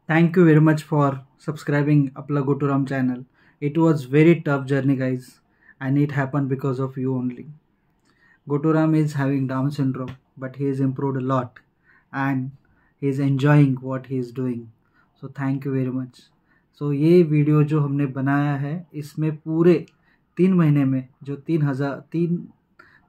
Thank you very much for subscribing Apla Goturam channel. It was very tough journey guys, and it happened because of you only. Goturam is having Down syndrome, but he has improved a lot and he is enjoying what he is doing. So thank you very much. So ये video जो हमने बनाया है इसमें पूरे 3 महीने में जो 3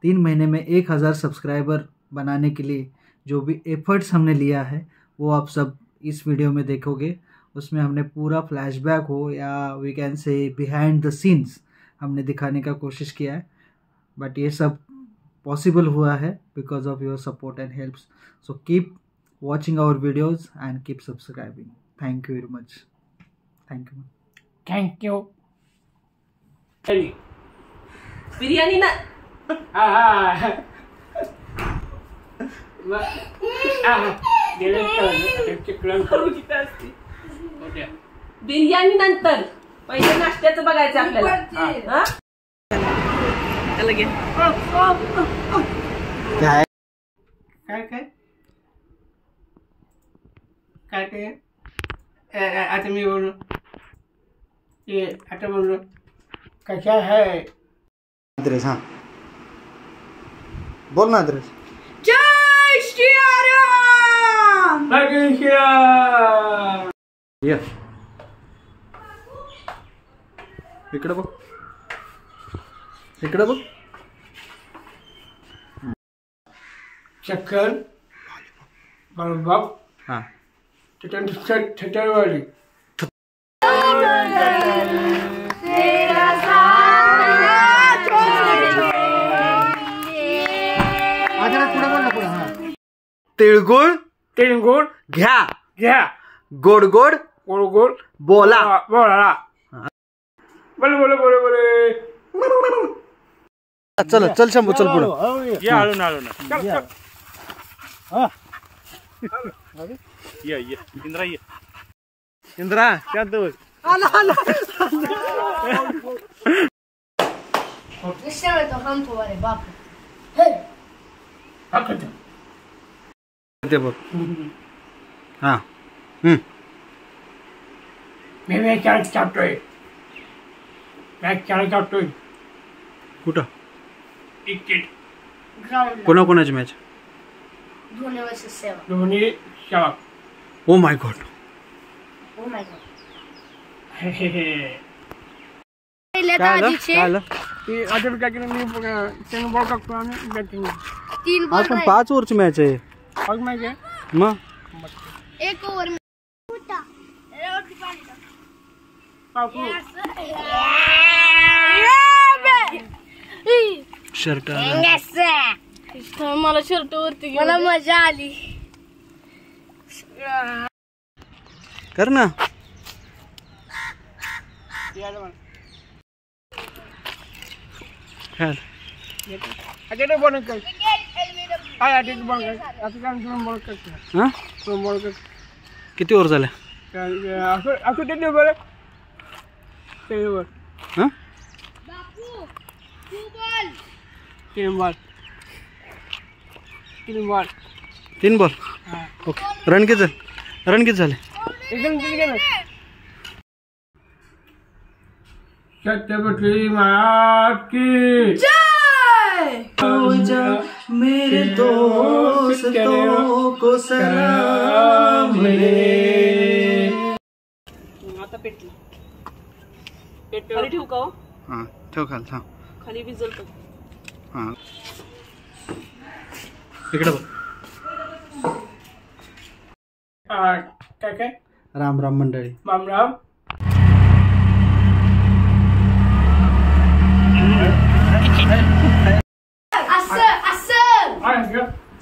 महीने में 1000 सब्सक्राइबर बनाने के लिए जो भी एफर्ट्स हमने लिया है वो आप सब इस वीडियो में देखोगे। उसमें हमने पूरा फ्लैशबैक हो या we can say behind the scenes हमने दिखाने का कोशिश किया है, बट ये सब पॉसिबल हुआ है because of your support and helps. So keep watching our videos and keep subscribing. Thank you very much. Thank you. Biryani ना बिर्याणी नंतर पहिले नाश्त्याचं बघायचं आपल्याला। काय आता मी बोलू ये आता बोलू कशा है अद्रेस। हाँ बोल ना अद्रेस। जय श्रीराम। ये इकडे बघ, इकडे बघ। चक्कर बलबाप हाँ ठेठरवाली तिळगुळ तिळगुळ घ्या घ्या गोड गोड गोड गोड बोला बोला बोले बोले बोले बोले। चल चल शंभू चल पुढे। ये आलो ना चल चल ये इंद्रा ये इंद्रा क्या दो आला आला Lasciamo tornare fuori, babbo. ते बघ। हाँ मैं चार चापतोय मैं चार चापतोय कुठं क्रिकेट Ground. कोणाकोणाची मॅच? Dhoni versus Seva. दोन्ही शाबाक। Oh my god. Oh my god. ते अजून काय केलं मी तीन बॉल टाकतो आणि बॅटिंग 3 आज पण 5 ओव्हरची मॅच आहे मग माहिती आहे मग। 1 ओव्हर में शर्ट मला शर्ट वरती मला मजा आली। कर ना। खेळ आता बॉल कर काय आता बॉल कर आता काय तुम्ही बॉल करतो हाँ तुम्ही बॉल कर किती ओव्हर झाले? असं असं ते बरं ते बरं हाँ बापू 2 बॉल तीन बॉल 3 बॉल। ओके रन किती झाले? एकदम किती गेलं छत्रपती महाराज की जय। मेरे दोस्तों को सलाम मेरे। आता पेटली खाली ठेवू का? हाँ ठेव खाल हाँ खाली भिजल हाँ इकडे बघ। काय काय राम राम मंडळी। Ram Ram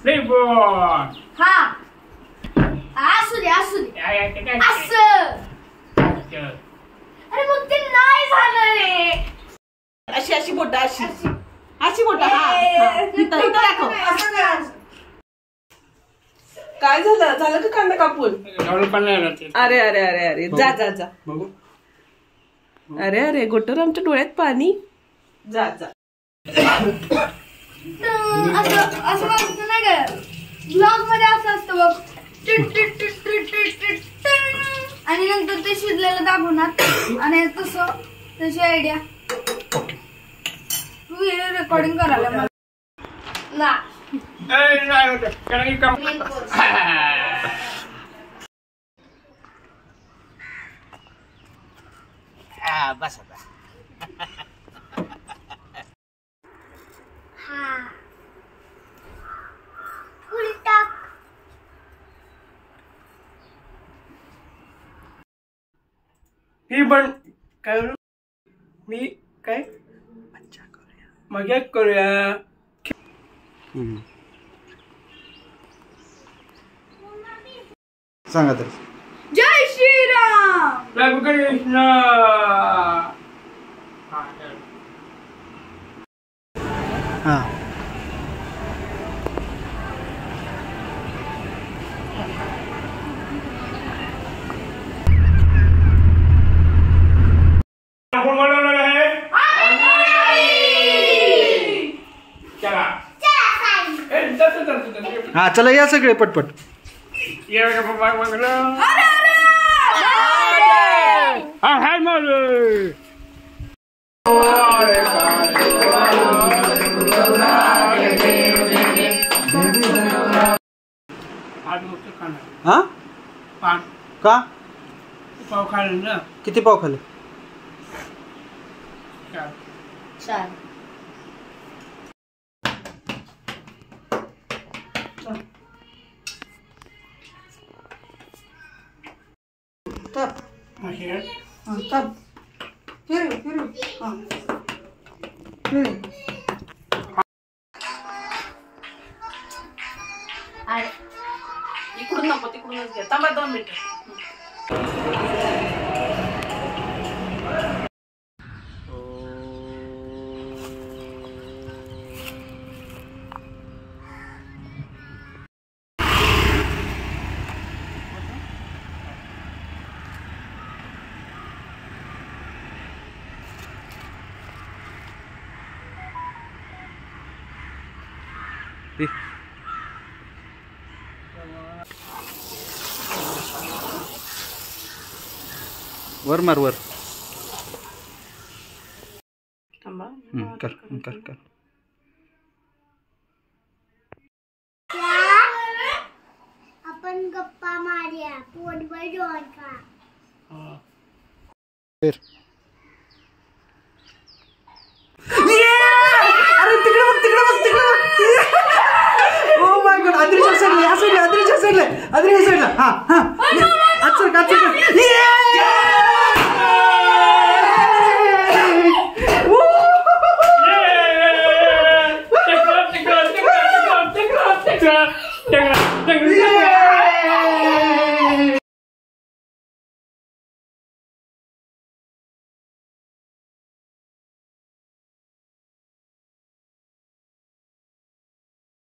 Play ball. हा असू दे असं अरे मग ते नाही झालं रे। अशी अशी बोट अशी बोट हा इथं दाखव। काय झालं का कांदा कापून? अरे अरे अरे अरे जा जा जा अरे अरे गोटर आमच्या डोळ्यात पाणी। जा जा असं वाटतं नाही का ब्लॉग मध्ये असं असतं बघ। आणि नंतर ते शिजलेलं दाखवणार आणि तसं तशी आयडिया तू हे रेकॉर्डिंग करायला मला ना बस ही पण काय मी काय मजा करूया सांगा तर. जय श्रीराम. राम कृष्ण. हा हा चला या सगळे पटपट. हा का पाव खाल्लं ना. किती पाव खाले? 4. इकडून नको तिकडूनच घ्या. थांबा 2 मिनिटं. वर मार वर. थांबा. कर कर कर. आपण गप्पा मारूया पोटभर जेवण खा. अरे तिकडे बघ तिकडे बघ तिकडे. ओ माय गॉड. आद्रीच्या साईडला या साईडला आद्रीच्या साईडला हा हा.